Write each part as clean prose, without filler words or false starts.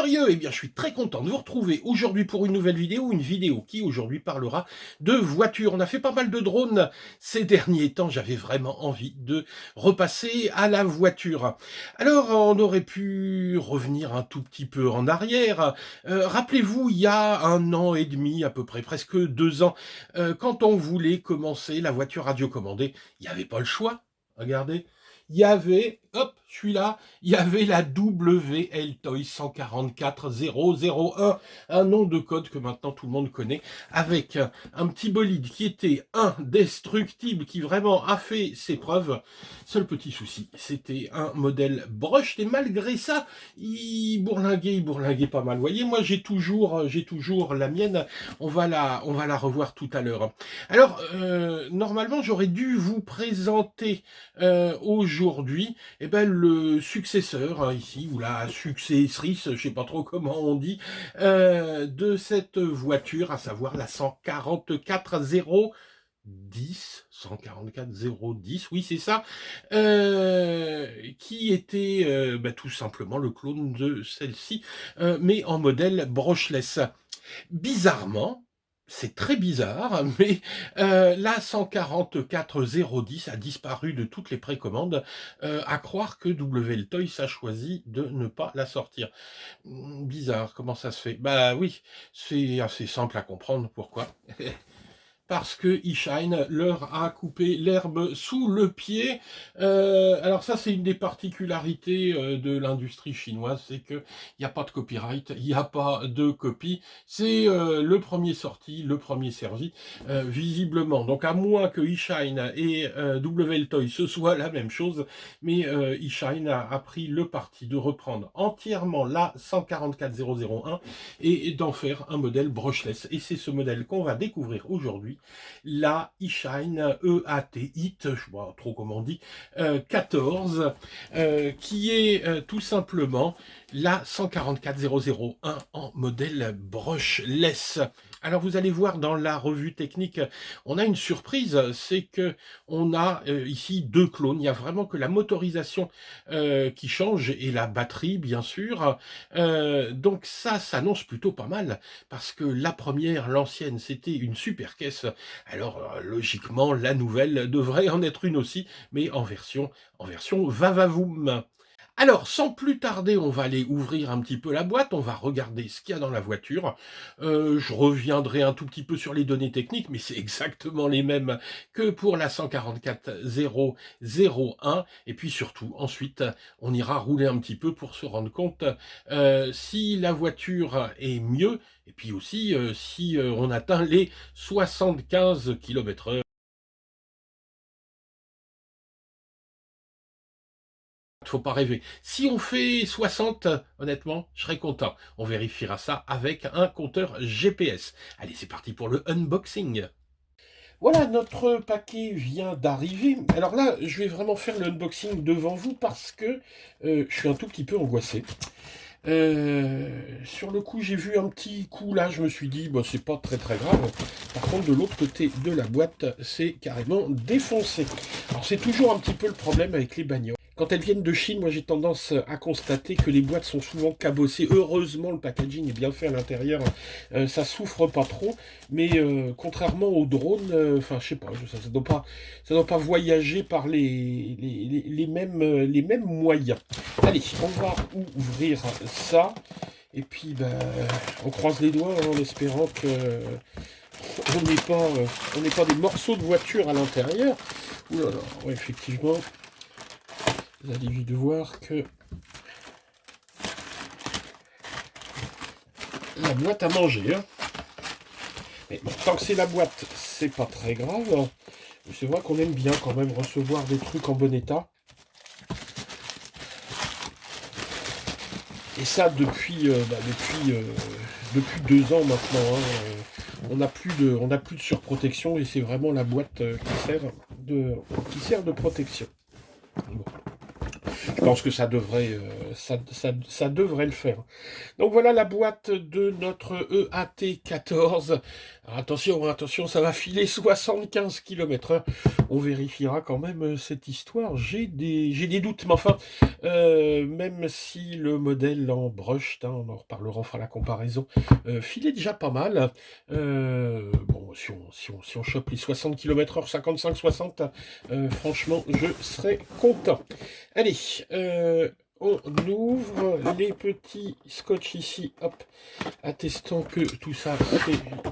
curieux? Eh bien, je suis très content de vous retrouver aujourd'hui pour une vidéo qui aujourd'hui parlera de voitures. On a fait pas mal de drones ces derniers temps, j'avais vraiment envie de repasser à la voiture. Alors, on aurait pu revenir un tout petit peu en arrière. Rappelez-vous, il y a 1 an et demi, à peu près, presque 2 ans, quand on voulait commencer la voiture radiocommandée, il n'y avait pas le choix. Regardez, il y avait, hop, je suis là, il y avait la WL-Toy 144001, un nom de code que maintenant tout le monde connaît, avec un petit bolide qui était indestructible, qui vraiment a fait ses preuves. Seul petit souci, c'était un modèle brushed, et malgré ça, il bourlinguait pas mal. Vous voyez, moi j'ai toujours la mienne, on va la revoir tout à l'heure. Alors, normalement, j'aurais dû vous présenter aujourd'hui le successeur, ici, ou la successrice, je sais pas trop comment on dit, de cette voiture, à savoir la 144 010, oui c'est ça, qui était tout simplement le clone de celle-ci, mais en modèle brushless. Bizarrement, c'est très bizarre, mais la 144 010 a disparu de toutes les précommandes, à croire que WL Toys a choisi de ne pas la sortir. Bizarre, comment ça se fait? Bah oui, c'est assez simple à comprendre pourquoi. Parce que eShine leur a coupé l'herbe sous le pied. Alors ça, c'est une des particularités de l'industrie chinoise, c'est qu'il n'y a pas de copyright, il n'y a pas de copie, c'est le premier sorti, le premier servi, visiblement. Donc à moins que eShine et WL Toy ce soit la même chose, mais eShine a pris le parti de reprendre entièrement la 144001 et d'en faire un modèle brushless. Et c'est ce modèle qu'on va découvrir aujourd'hui, la eShine EAT HIT, je ne sais pas trop comment on dit, 14, qui est tout simplement la 144 001 en modèle brushless. Alors vous allez voir dans la revue technique, on a une surprise, c'est que on a ici deux clones. Il n'y a vraiment que la motorisation qui change et la batterie bien sûr. Donc ça s'annonce plutôt pas mal parce que la première, l'ancienne, c'était une super caisse. Alors logiquement la nouvelle devrait en être une aussi, mais en version va-va-voum. Alors, sans plus tarder, on va aller ouvrir un petit peu la boîte, on va regarder ce qu'il y a dans la voiture. Je reviendrai un tout petit peu sur les données techniques, mais c'est exactement les mêmes que pour la 144 001. Et puis surtout, ensuite, on ira rouler un petit peu pour se rendre compte si la voiture est mieux, et puis aussi si on atteint les 75 km/h. Faut pas rêver. Si on fait 60, honnêtement, je serais content. On vérifiera ça avec un compteur GPS. Allez, c'est parti pour le unboxing. Voilà, notre paquet vient d'arriver. Alors là, je vais vraiment faire le unboxing devant vous parce que je suis un tout petit peu angoissé. Sur le coup, j'ai vu un petit coup là, je me suis dit, bon, c'est pas très très grave. Par contre, de l'autre côté de la boîte, c'est carrément défoncé. Alors, c'est toujours un petit peu le problème avec les bagnoles. Quand elles viennent de Chine, moi j'ai tendance à constater que les boîtes sont souvent cabossées. Heureusement, le packaging est bien fait à l'intérieur, ça souffre pas trop. Mais contrairement aux drones, enfin je sais pas, ça doit pas voyager par les mêmes moyens. Allez, on va ouvrir ça. Et puis on croise les doigts en espérant que on n'est pas des morceaux de voiture à l'intérieur. Ouh là là, ouais, effectivement. Vous allez vite voir que la boîte à manger. Hein. Mais bon, tant que c'est la boîte, c'est pas très grave. C'est vrai qu'on aime bien quand même recevoir des trucs en bon état. Et ça depuis 2 ans maintenant. Hein. On n'a plus de surprotection et c'est vraiment la boîte qui sert de protection. Bon. Je pense que ça devrait, ça devrait le faire. Donc voilà la boîte de notre EAT14. Alors attention, attention, ça va filer 75 km/h. On vérifiera quand même cette histoire. J'ai des doutes, mais enfin, même si le modèle en brushed, hein, on en reparlera, on fera la comparaison, filait déjà pas mal. Bon, si on chope les 60 km/h, 55-60, franchement, je serais content. Allez, on ouvre les petits scotch ici, hop, attestant que tout ça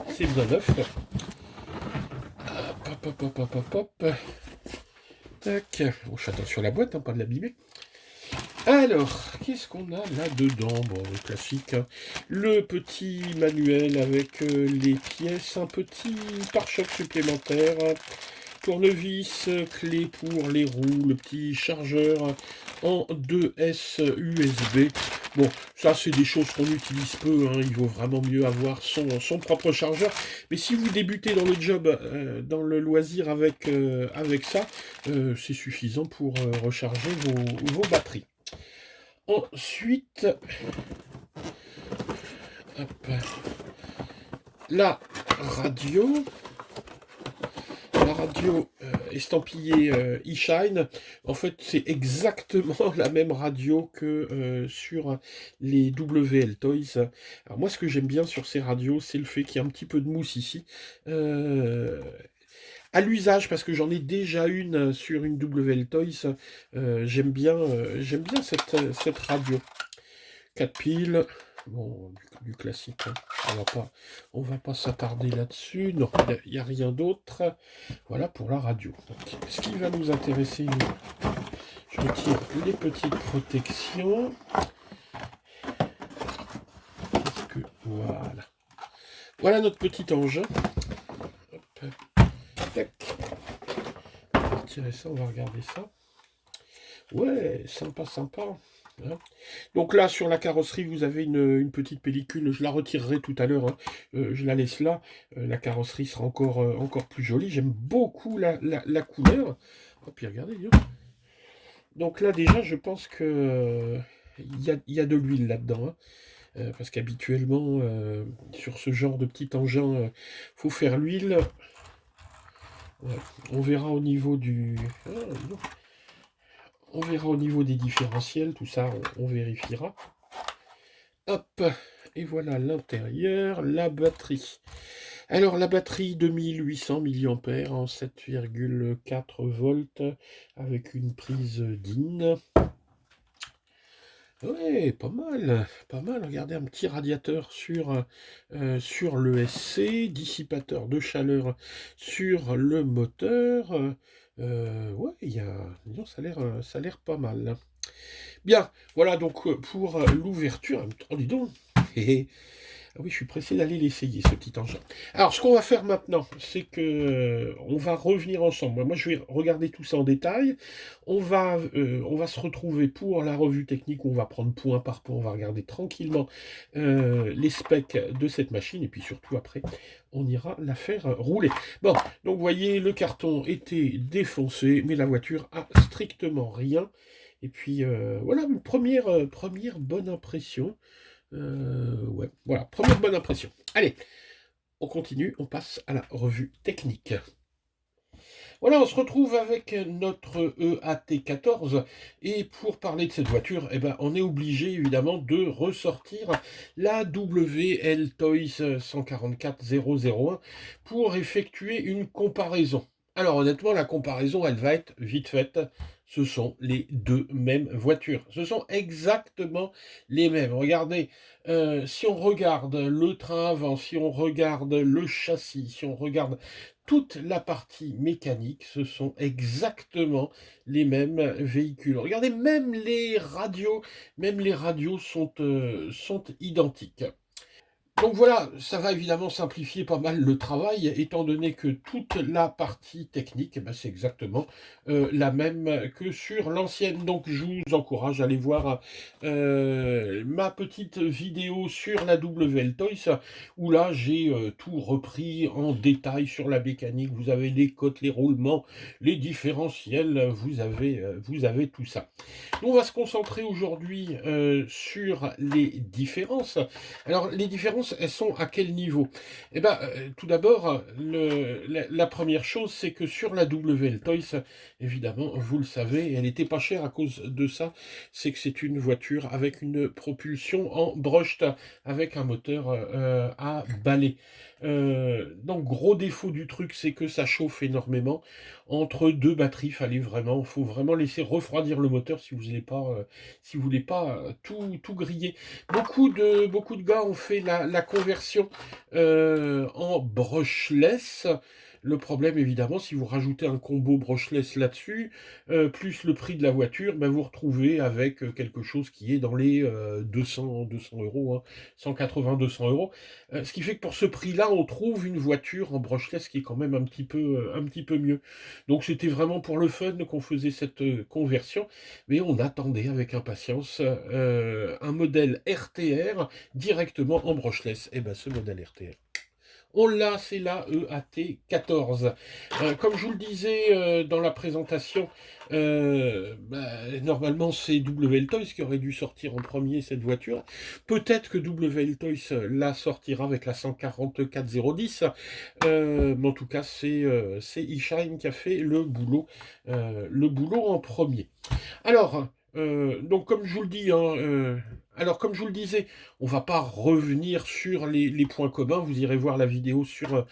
c'est bien neuf. Hop, hop, hop, hop, hop, hop. Tac. Bon, je fais attention à la boîte, hein, pas de l'abîmer. Alors, qu'est-ce qu'on a là-dedans? Bon, le classique, hein. Le petit manuel avec les pièces, un petit pare-choc supplémentaire, tournevis, clé pour les roues, le petit chargeur en 2S USB. Bon, ça c'est des choses qu'on utilise peu, hein. Il vaut vraiment mieux avoir son propre chargeur. Mais si vous débutez dans le job, dans le loisir avec ça, c'est suffisant pour recharger vos batteries. Ensuite, hop, la radio. La radio estampillée eShine, en fait, c'est exactement la même radio que sur les WL Toys. Alors moi, ce que j'aime bien sur ces radios, c'est le fait qu'il y a un petit peu de mousse ici. À l'usage, parce que j'en ai déjà une sur une WL Toys, j'aime bien cette radio. 4 piles. Bon, du classique, hein. On va pas s'attarder là-dessus. Non, il n'y a rien d'autre. Voilà pour la radio. Donc, ce qui va nous intéresser, je retire les petites protections. Voilà. Voilà notre petit engin. Hop. Tac. On va retirer ça, on va regarder ça. Ouais, sympa, sympa. Hein. Donc là, sur la carrosserie, vous avez une petite pellicule. Je la retirerai tout à l'heure, hein. Je la laisse là. La carrosserie sera encore plus jolie. J'aime beaucoup la couleur. Et puis regardez, hein. Donc là, déjà, je pense que il y a de l'huile là-dedans, hein. Parce qu'habituellement, sur ce genre de petit engin, faut faire l'huile. Ouais. On verra au niveau du... Ah, non. On verra au niveau des différentiels, tout ça, on vérifiera. Hop, et voilà l'intérieur, la batterie. Alors la batterie 2800 mAh en 7,4 volts avec une prise DIN. Ouais, pas mal, pas mal. Regardez, un petit radiateur sur l'ESC, dissipateur de chaleur sur le moteur. Ouais, disons, ça a l'air pas mal. Bien, voilà donc pour l'ouverture. Oh, dis donc. Ah oui, je suis pressé d'aller l'essayer, ce petit engin. Alors, ce qu'on va faire maintenant, c'est que on va revenir ensemble. Moi, je vais regarder tout ça en détail. On va se retrouver pour la revue technique. Où on va prendre point par point. On va regarder tranquillement les specs de cette machine. Et puis surtout, après, on ira la faire rouler. Bon, donc, vous voyez, le carton était défoncé, mais la voiture a strictement rien. Et puis, voilà, une première bonne impression. Ouais, voilà, première bonne impression. Allez, on continue, on passe à la revue technique. Voilà, on se retrouve avec notre EAT14 et pour parler de cette voiture, eh ben, on est obligé évidemment de ressortir la WL Toys 144001 pour effectuer une comparaison. Alors honnêtement, la comparaison, elle va être vite faite. Ce sont les deux mêmes voitures. Ce sont exactement les mêmes. Regardez, si on regarde le train avant, si on regarde le châssis, si on regarde toute la partie mécanique, ce sont exactement les mêmes véhicules. Regardez, même les radios sont identiques. Donc voilà, ça va évidemment simplifier pas mal le travail, étant donné que toute la partie technique, eh ben, c'est exactement la même que sur l'ancienne. Donc je vous encourage à aller voir ma petite vidéo sur la WL Toys, où là j'ai tout repris en détail sur la mécanique. Vous avez les cotes, les roulements, les différentiels, vous avez tout ça. Nous, on va se concentrer aujourd'hui sur les différences. Alors, les différences, elles sont à quel niveau? Eh bien, tout d'abord, la première chose, c'est que sur la WL Toys, évidemment, vous le savez, elle n'était pas chère à cause de ça, c'est que c'est une voiture avec une propulsion en brushed, avec un moteur à balai. Donc, gros défaut du truc, c'est que ça chauffe énormément. Entre deux batteries, faut vraiment laisser refroidir le moteur si vous voulez pas tout griller. Beaucoup de gars ont fait la conversion en brushless. Le problème, évidemment, si vous rajoutez un combo brushless là-dessus, plus le prix de la voiture, ben, vous retrouvez avec quelque chose qui est dans les 200 euros, hein, 180-200 euros. Ce qui fait que pour ce prix-là, on trouve une voiture en brushless qui est quand même un petit peu mieux. Donc c'était vraiment pour le fun qu'on faisait cette conversion, mais on attendait avec impatience un modèle RTR directement en brushless. Et ben ce modèle RTR, on l'a, c'est la EAT14. Comme je vous le disais dans la présentation, normalement c'est WL Toys qui aurait dû sortir en premier cette voiture. Peut-être que WL Toys la sortira avec la 144010, mais en tout cas c'est eShine qui a fait le boulot en premier. Alors, donc comme je vous le dis, hein, comme je vous le disais, on va pas revenir sur les points communs, vous irez voir la vidéo sur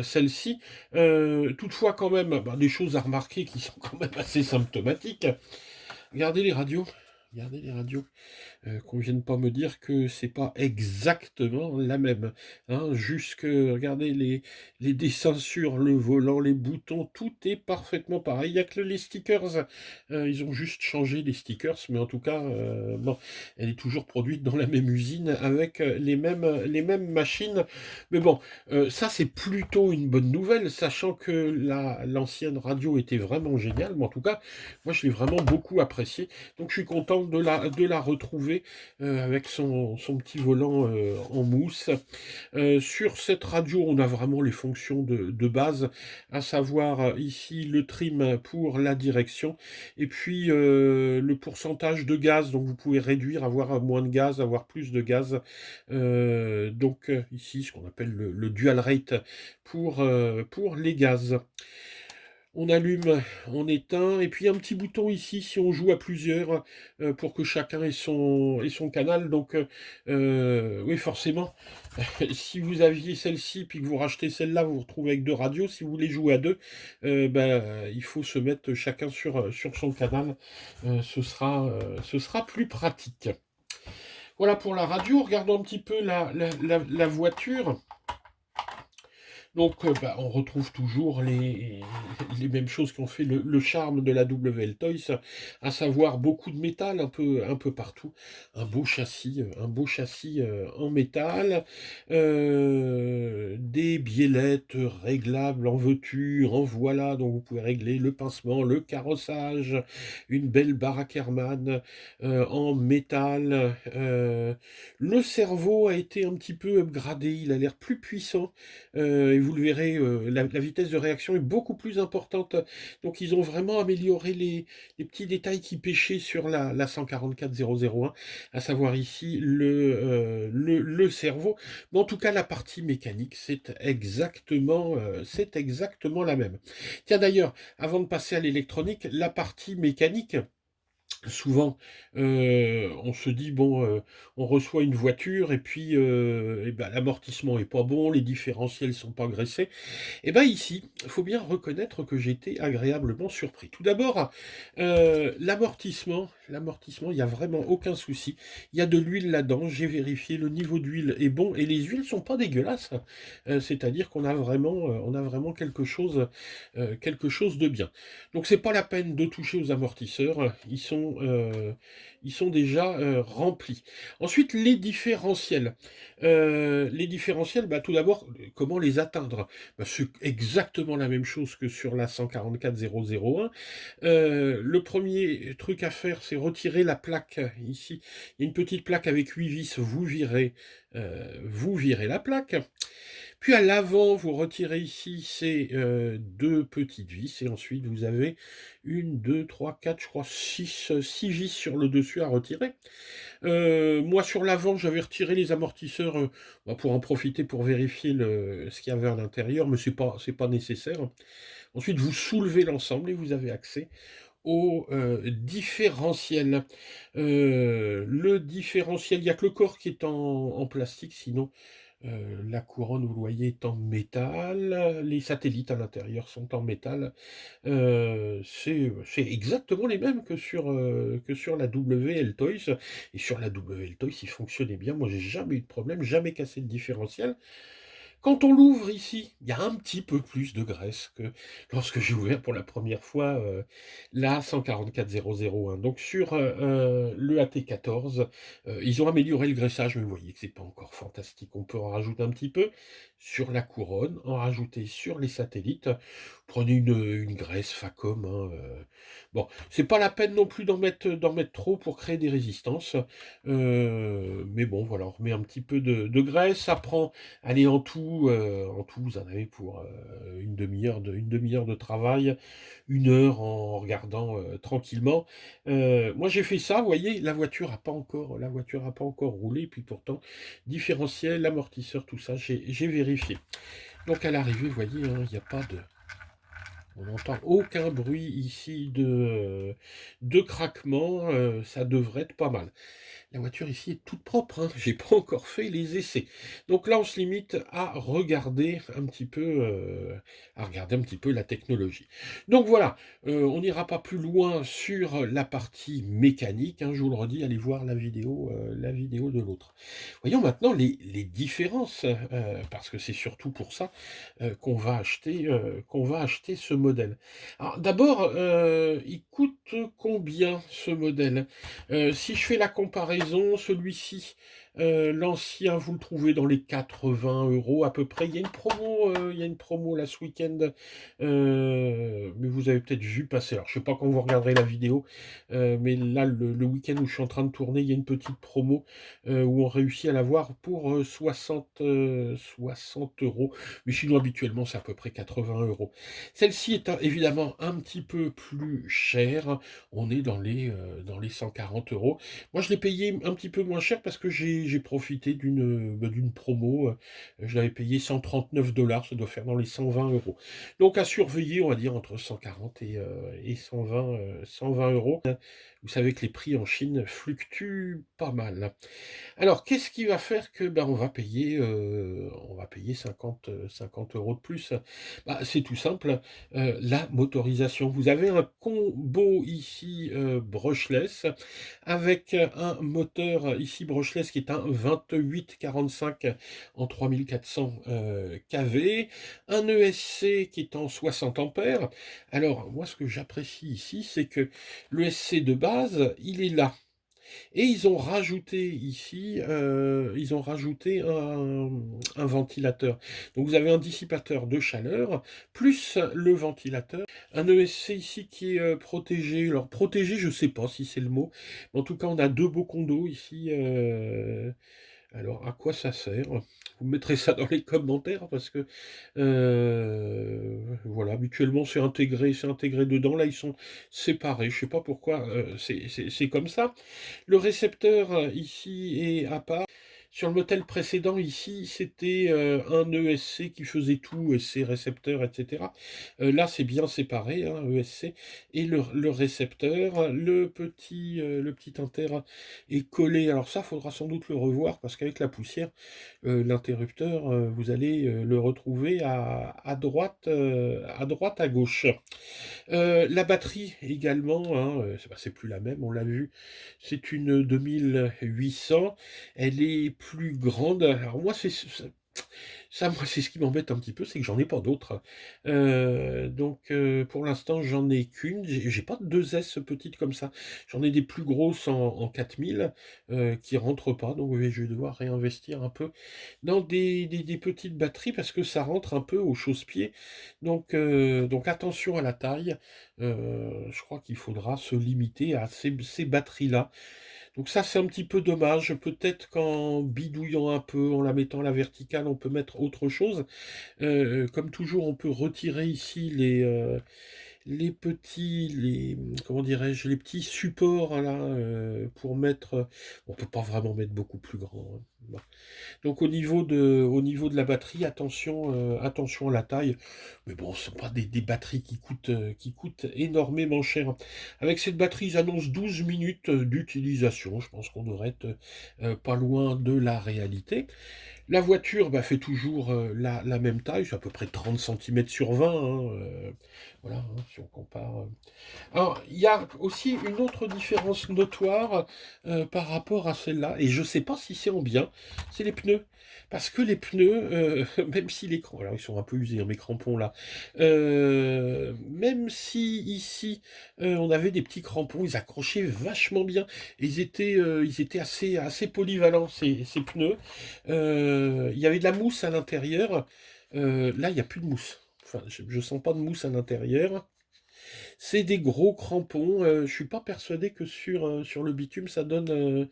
celle-ci. Toutefois, quand même, des choses à remarquer qui sont quand même assez symptomatiques. Regardez les radios. Regardez les radios. Qu'on vienne pas me dire que c'est pas exactement la même. Hein, regardez les dessins sur le volant, les boutons, tout est parfaitement pareil. Il n'y a que les stickers, ils ont juste changé les stickers, mais en tout cas, bon, elle est toujours produite dans la même usine avec les mêmes machines. Mais bon, ça c'est plutôt une bonne nouvelle, sachant que l'ancienne radio était vraiment géniale, mais en tout cas, moi je l'ai vraiment beaucoup apprécié. Donc je suis content de la retrouver avec son petit volant en mousse. Sur cette radio, on a vraiment les fonctions de base, à savoir ici le trim pour la direction, et puis le pourcentage de gaz, donc vous pouvez réduire, avoir moins de gaz, avoir plus de gaz. Donc ici, ce qu'on appelle le dual rate pour les gaz. On allume, on éteint, et puis un petit bouton ici si on joue à plusieurs pour que chacun ait son canal. Donc oui, forcément, si vous aviez celle-ci puis que vous rachetez celle-là, vous vous retrouvez avec deux radios. Si vous voulez jouer à deux, il faut se mettre chacun sur son canal. Ce sera plus pratique. Voilà pour la radio. Regardons un petit peu la voiture. Donc, on retrouve toujours les mêmes choses qui ont fait le charme de la WL Toys, à savoir beaucoup de métal un peu partout, un beau châssis en métal, des biellettes réglables en veux-tu, en voilà, donc vous pouvez régler le pincement, le carrossage, une belle baraque Herman en métal. Le cerveau a été un petit peu upgradé, il a l'air plus puissant. Et vous le verrez, la vitesse de réaction est beaucoup plus importante. Donc ils ont vraiment amélioré les petits détails qui pêchaient sur la 144001, à savoir ici le cerveau. Mais en tout cas, la partie mécanique, c'est exactement la même. Tiens d'ailleurs, avant de passer à l'électronique, la partie mécanique, souvent, on se dit, bon, on reçoit une voiture et puis l'amortissement est pas bon, les différentiels sont pas graissés. Et bien ici, il faut bien reconnaître que j'ai été agréablement surpris. Tout d'abord, l'amortissement, l'amortissement, il n'y a vraiment aucun souci. Il y a de l'huile là-dedans, j'ai vérifié, le niveau d'huile est bon et les huiles sont pas dégueulasses. C'est-à-dire qu'on a vraiment quelque chose de bien. Donc c'est pas la peine de toucher aux amortisseurs, ils sont déjà remplis. Ensuite, les différentiels. Les différentiels, bah, tout d'abord, comment les atteindre? Bah, c'est exactement la même chose que sur la 144001. Le premier truc à faire, c'est retirer la plaque ici. Il y a une petite plaque avec 8 vis, vous virez la plaque. Puis à l'avant, vous retirez ici ces deux petites vis, et ensuite vous avez une, deux, trois, quatre, je crois, six vis sur le dessus à retirer. Moi, sur l'avant, j'avais retiré les amortisseurs bah, pour en profiter pour vérifier ce qu'il y avait à l'intérieur, mais c'est pas nécessaire. Ensuite, vous soulevez l'ensemble et vous avez accès au différentiel. Le différentiel, il n'y a que le corps qui est en plastique, sinon la couronne, vous le voyez, est en métal. Les satellites à l'intérieur sont en métal. C'est exactement les mêmes que sur la WL Toys. Et sur la WL Toys, il fonctionnait bien. Moi, j'ai jamais eu de problème, jamais cassé de différentiel. Quand on l'ouvre ici, il y a un petit peu plus de graisse que lorsque j'ai ouvert pour la première fois la 144001. Donc sur le AT14, ils ont amélioré le graissage, mais vous voyez que c'est pas encore fantastique. On peut en rajouter un petit peu sur la couronne, en rajouter sur les satellites. Prenez une graisse Facom. Hein, Bon, c'est pas la peine non plus d'en mettre trop pour créer des résistances. Mais bon, voilà, on remet un petit peu de graisse. Ça prend. Allez, en tout, vous en avez pour une demi-heure de travail, 1 heure en regardant tranquillement. Moi, j'ai fait ça, vous voyez, la voiture a pas encore roulé, puis pourtant, différentiel, amortisseur, tout ça, j'ai vérifié. Donc à l'arrivée, vous voyez, hein, il n'y a pas de, on n'entend aucun bruit ici de craquement, ça devrait être pas mal. La voiture ici est toute propre, hein. J'ai pas encore fait les essais. Donc là, on se limite à regarder un petit peu la technologie. Donc voilà, on n'ira pas plus loin sur la partie mécanique, hein, je vous le redis, allez voir la vidéo de l'autre. Voyons maintenant les différences, parce que c'est surtout pour ça qu'on va acheter ce modèle. Alors d'abord, il coûte combien ce modèle? Si je fais la comparaison, celui-ci, l'ancien, vous le trouvez dans les 80 € à peu près. Il y a une promo là ce week-end, mais vous avez peut-être vu passer. Alors, je sais pas quand vous regarderez la vidéo, mais là, le week-end où je suis en train de tourner, il y a une petite promo où on réussit à l'avoir pour 60 €. Mais sinon, habituellement, c'est à peu près 80 €. Celle-ci est évidemment un petit peu plus chère. On est dans les 140 €. Moi, je l'ai payé un petit peu moins cher parce que j'ai profité d'une promo. Je l'avais payé 139 $, ça doit faire dans les 120 €. Donc, à surveiller, on va dire, entre 140 et 120 €. Vous savez que les prix en Chine fluctuent pas mal. Alors, qu'est-ce qui va faire que ben, on va payer 50 € de plus? Bah, c'est tout simple, la motorisation. Vous avez un combo ici brushless avec un moteur ici brushless qui est un 2845 en 3400 kV, un ESC qui est en 60 ampères. Alors, moi, ce que j'apprécie ici, c'est que l'ESC de base, il est là. Et ils ont rajouté ici, ils ont rajouté un ventilateur. Donc vous avez un dissipateur de chaleur, plus le ventilateur. Un ESC ici qui est protégé. Alors protégé, je ne sais pas si c'est le mot. Mais en tout cas, on a deux beaux condos ici. Alors à quoi ça sert? Vous mettrez ça dans les commentaires parce que voilà, habituellement c'est intégré dedans. Là, ils sont séparés. Je sais pas pourquoi c'est comme ça. Le récepteur ici est à part. Sur le modèle précédent, ici, c'était un ESC qui faisait tout, ESC, récepteur, etc. Là, c'est bien séparé, hein, ESC, et le récepteur, le petit inter est collé. Alors ça, faudra sans doute le revoir, parce qu'avec la poussière, l'interrupteur, vous allez le retrouver à droite, à gauche. La batterie également, hein, c'est plus la même, on l'a vu, c'est une 2800, elle est plus grande. Alors moi, moi, c'est ce qui m'embête un petit peu, c'est que j'en ai pas d'autres. Donc, pour l'instant, j'en ai qu'une. J'ai pas de 2S petites comme ça. J'en ai des plus grosses en 4000 qui rentrent pas. Donc, oui, je vais devoir réinvestir un peu dans des petites batteries parce que ça rentre un peu au chausse-pied. Donc attention à la taille. Je crois qu'il faudra se limiter à ces batteries-là. Donc ça, c'est un petit peu dommage. Peut-être qu'en bidouillant un peu, en la mettant à la verticale, on peut mettre autre chose. Comme toujours, on peut retirer ici comment dirais-je, les petits supports là pour mettre. On peut pas vraiment mettre beaucoup plus grand, hein. Bon. Donc au niveau de la batterie, attention à la taille. Mais bon, ce ne sont pas des batteries qui coûtent énormément cher. Avec cette batterie, ils annoncent 12 minutes d'utilisation. Je pense qu'on devrait être pas loin de la réalité. La voiture fait toujours la même taille, c'est à peu près 30 centimètres sur 20, hein, voilà, hein, si on compare. Alors, il y a aussi une autre différence notoire par rapport à celle-là, et je ne sais pas si c'est en bien, c'est les pneus. Parce que les pneus, même si les crampons, alors ils sont un peu usés, hein, mes crampons là, même si ici on avait des petits crampons, ils accrochaient vachement bien, et ils étaient assez polyvalents ces pneus. Il y avait de la mousse à l'intérieur, là il n'y a plus de mousse. Enfin, je ne sens pas de mousse à l'intérieur. C'est des gros crampons. Je suis pas persuadé que sur le bitume, ça donne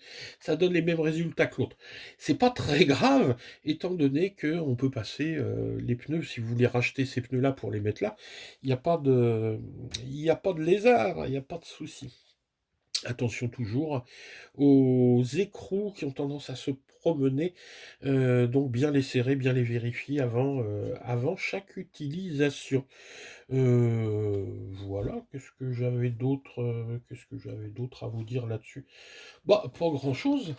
les mêmes résultats que l'autre. C'est pas très grave, étant donné qu'on peut passer les pneus, si vous voulez racheter ces pneus-là pour les mettre là, il n'y a pas de lézard, il n'y a pas de souci. Attention toujours aux écrous qui ont tendance à se promener, donc bien les serrer, bien les vérifier avant chaque utilisation. Voilà, qu'est-ce que j'avais d'autre à vous dire là-dessus? Bah, pas grand-chose.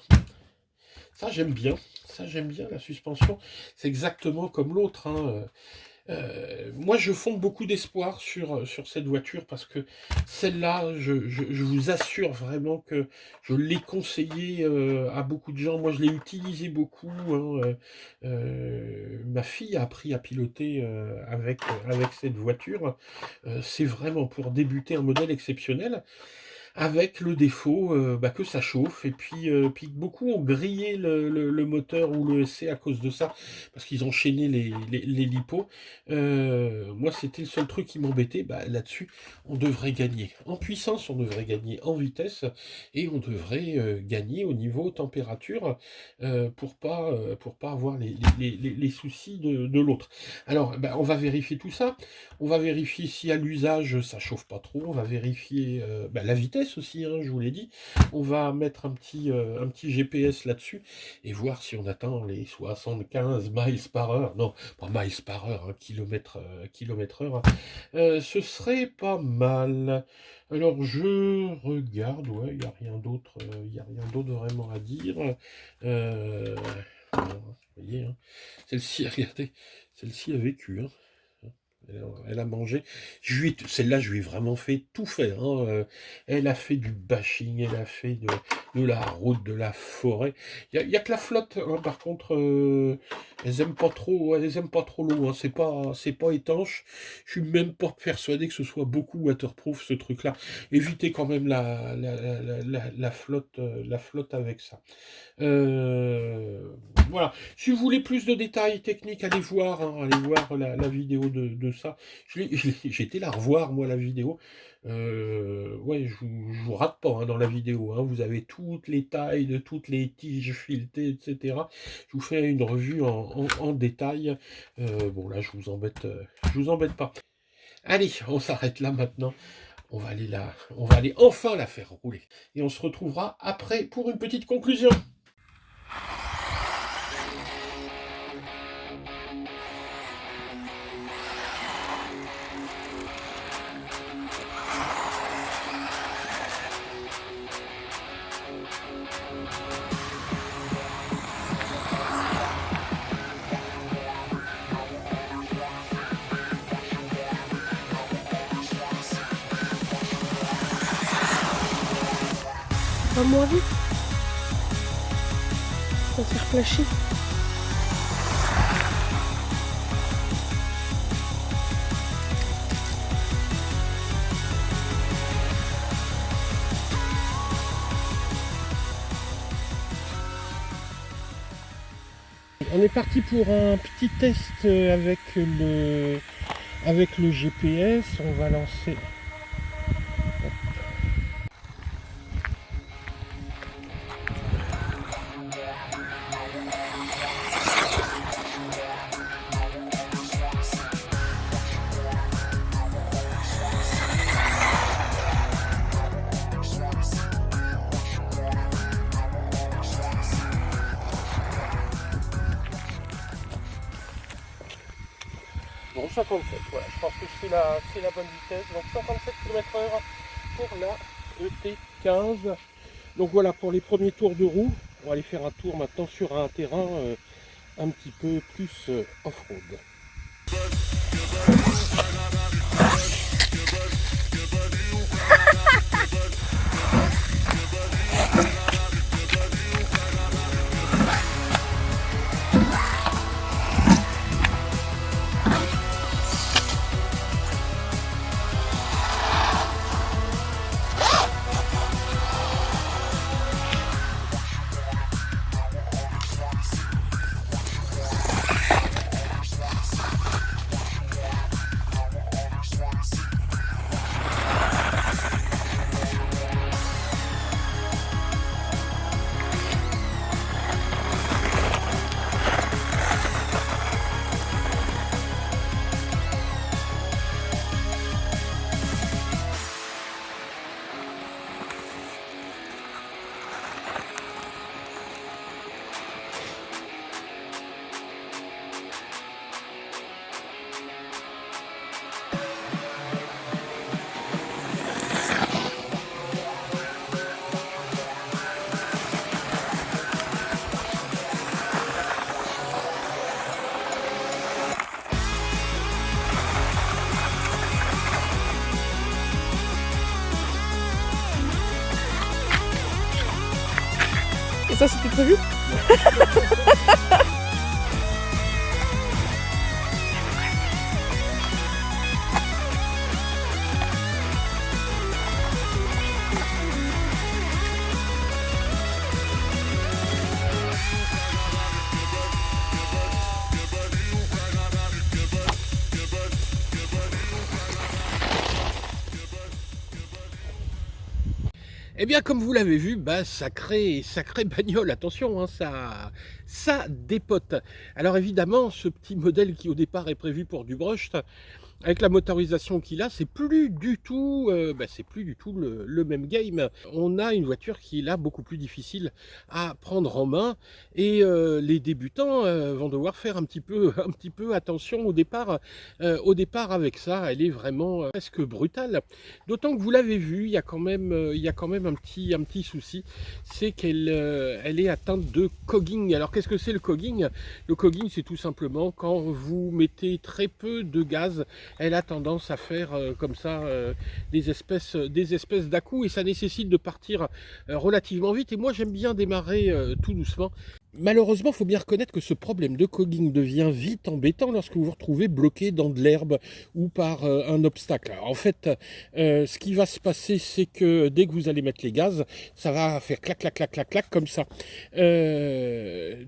Ça j'aime bien la suspension. C'est exactement comme l'autre, hein. Moi, je fonde beaucoup d'espoir sur cette voiture parce que celle-là, je vous assure vraiment que je l'ai conseillée à beaucoup de gens. Moi, je l'ai utilisée beaucoup, hein. Ma fille a appris à piloter avec cette voiture. C'est vraiment pour débuter un modèle exceptionnel. Avec le défaut que ça chauffe, et puis beaucoup ont grillé le moteur ou le SC à cause de ça, parce qu'ils enchaînaient les lipos. Moi, c'était le seul truc qui m'embêtait. Là-dessus, on devrait gagner en puissance, on devrait gagner en vitesse, et on devrait gagner au niveau température pour pas avoir les soucis de l'autre. Alors, on va vérifier tout ça. On va vérifier si à l'usage ça chauffe pas trop. On va vérifier la vitesse aussi, hein, je vous l'ai dit. On va mettre un petit GPS là-dessus et voir si on atteint les 75 miles par heure. Non, pas miles par heure, hein, kilomètre heure. Ce serait pas mal. Alors je regarde, ouais, il n'y a rien d'autre, vraiment à dire. Bon, vous voyez, hein, celle-ci, regardez, celle-ci a vécu, hein. Elle a mangé. Celle-là, je lui ai vraiment fait tout faire, hein. Elle a fait du bashing, elle a fait de la route, de la forêt. Il y a que la flotte, hein, par contre, elles aiment pas trop l'eau, hein. C'est pas étanche. Je suis même pas persuadé que ce soit beaucoup waterproof, ce truc-là. Évitez quand même la flotte avec ça. Euh, voilà. Si vous voulez plus de détails techniques, allez voir la vidéo de ça. J'ai été la revoir, moi, la vidéo. Ouais, je vous rate pas, hein, dans la vidéo, hein. Vous avez toutes les tailles de toutes les tiges filetées, etc. Je vous fais une revue en détail. Bon, là, je vous embête pas. Allez, on s'arrête là maintenant. On va aller enfin la faire rouler. Et on se retrouvera après pour une petite conclusion. va moins vite. Ça s'est reflashé. On est parti pour un petit test avec le GPS. On va lancer. Bon, 57, voilà, je pense que c'est la bonne vitesse. Donc 57 km/h pour la ET15. Donc voilà pour les premiers tours de roue. On va aller faire un tour maintenant sur un terrain un petit peu plus off-road. Et ça, c'était prévu? Eh bien, comme vous l'avez vu, sacré bagnole, attention, hein, ça dépote. Alors évidemment, ce petit modèle qui au départ est prévu pour du brush, avec la motorisation qu'il a, c'est plus du tout le même game. On a une voiture qui est là beaucoup plus difficile à prendre en main et les débutants vont devoir faire un petit peu attention au départ avec ça. Elle est vraiment presque brutale. D'autant que vous l'avez vu, il y a quand même un petit souci, c'est qu'elle elle est atteinte de cogging. Alors qu'est-ce que c'est le cogging? Le cogging, c'est tout simplement quand vous mettez très peu de gaz, elle a tendance à faire comme ça des espèces d'à-coups et ça nécessite de partir relativement vite. Et moi j'aime bien démarrer tout doucement. Malheureusement, il faut bien reconnaître que ce problème de cogging devient vite embêtant lorsque vous vous retrouvez bloqué dans de l'herbe ou par un obstacle. Alors, en fait, ce qui va se passer, c'est que dès que vous allez mettre les gaz, ça va faire clac, clac, clac, clac, clac, comme ça.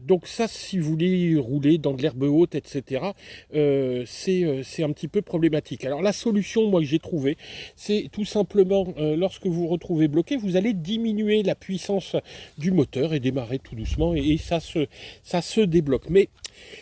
Donc ça, si vous voulez rouler dans de l'herbe haute, etc., c'est un petit peu problématique. Alors la solution, moi, que j'ai trouvée, c'est tout simplement, lorsque vous vous retrouvez bloqué, vous allez diminuer la puissance du moteur et démarrer tout doucement et ça se débloque. Mais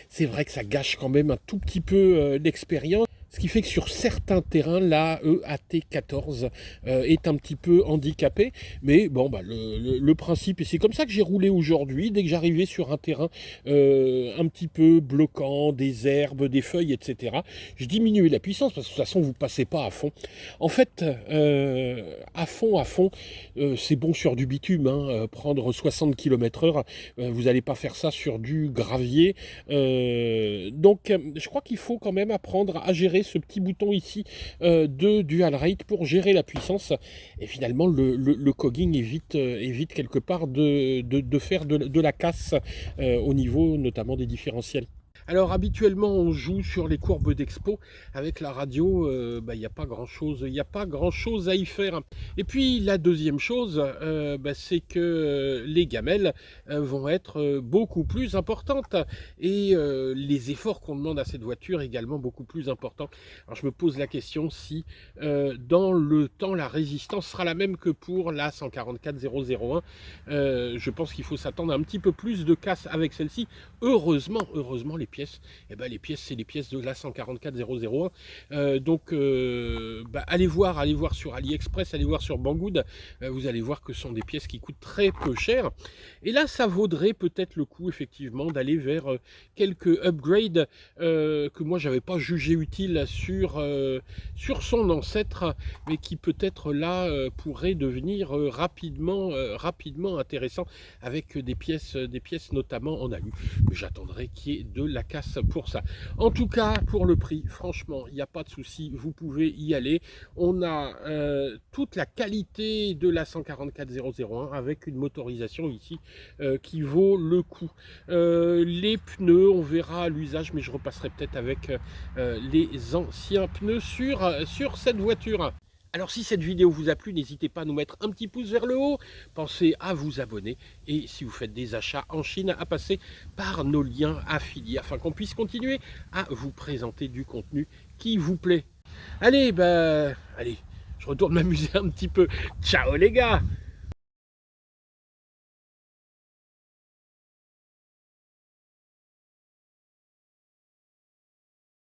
c'est vrai que ça gâche quand même un tout petit peu l'expérience. Ce qui fait que sur certains terrains, la EAT14 est un petit peu handicapée. Mais bon, le principe, et c'est comme ça que j'ai roulé aujourd'hui, dès que j'arrivais sur un terrain un petit peu bloquant, des herbes, des feuilles, etc., je diminuais la puissance, parce que de toute façon, vous ne passez pas à fond. En fait, à fond, c'est bon sur du bitume, hein, prendre 60 km/h, vous n'allez pas faire ça sur du gravier Donc je crois qu'il faut quand même apprendre à gérer ce petit bouton ici de dual rate pour gérer la puissance. Et finalement, le cogging évite quelque part de faire de la casse au niveau notamment des différentiels. Alors habituellement on joue sur les courbes d'expo avec la radio, il n'y a pas grand chose à y faire. Et puis la deuxième chose, c'est que les gamelles vont être beaucoup plus importantes et les efforts qu'on demande à cette voiture également beaucoup plus importants. Alors je me pose la question si dans le temps la résistance sera la même que pour la 144001. Je pense qu'il faut s'attendre à un petit peu plus de casse avec celle-ci. Heureusement les pièces, les pièces c'est les pièces de la 144001. Allez voir sur AliExpress, allez voir sur Banggood, vous allez voir que ce sont des pièces qui coûtent très peu cher. Et là, ça vaudrait peut-être le coup effectivement d'aller vers quelques upgrades que moi j'avais pas jugé utiles sur son ancêtre, mais qui peut-être là pourrait devenir rapidement intéressant avec des pièces notamment en alu. Mais j'attendrai qu'il y ait de la casse pour ça. En tout cas, pour le prix, franchement, il n'y a pas de souci, vous pouvez y aller. On a toute la qualité de la 144001 avec une motorisation ici qui vaut le coup. Les pneus, on verra à l'usage, mais je repasserai peut-être avec les anciens pneus sur cette voiture. Alors si cette vidéo vous a plu, n'hésitez pas à nous mettre un petit pouce vers le haut, pensez à vous abonner et si vous faites des achats en Chine, à passer par nos liens affiliés afin qu'on puisse continuer à vous présenter du contenu qui vous plaît. Allez, allez, je retourne m'amuser un petit peu. Ciao les gars!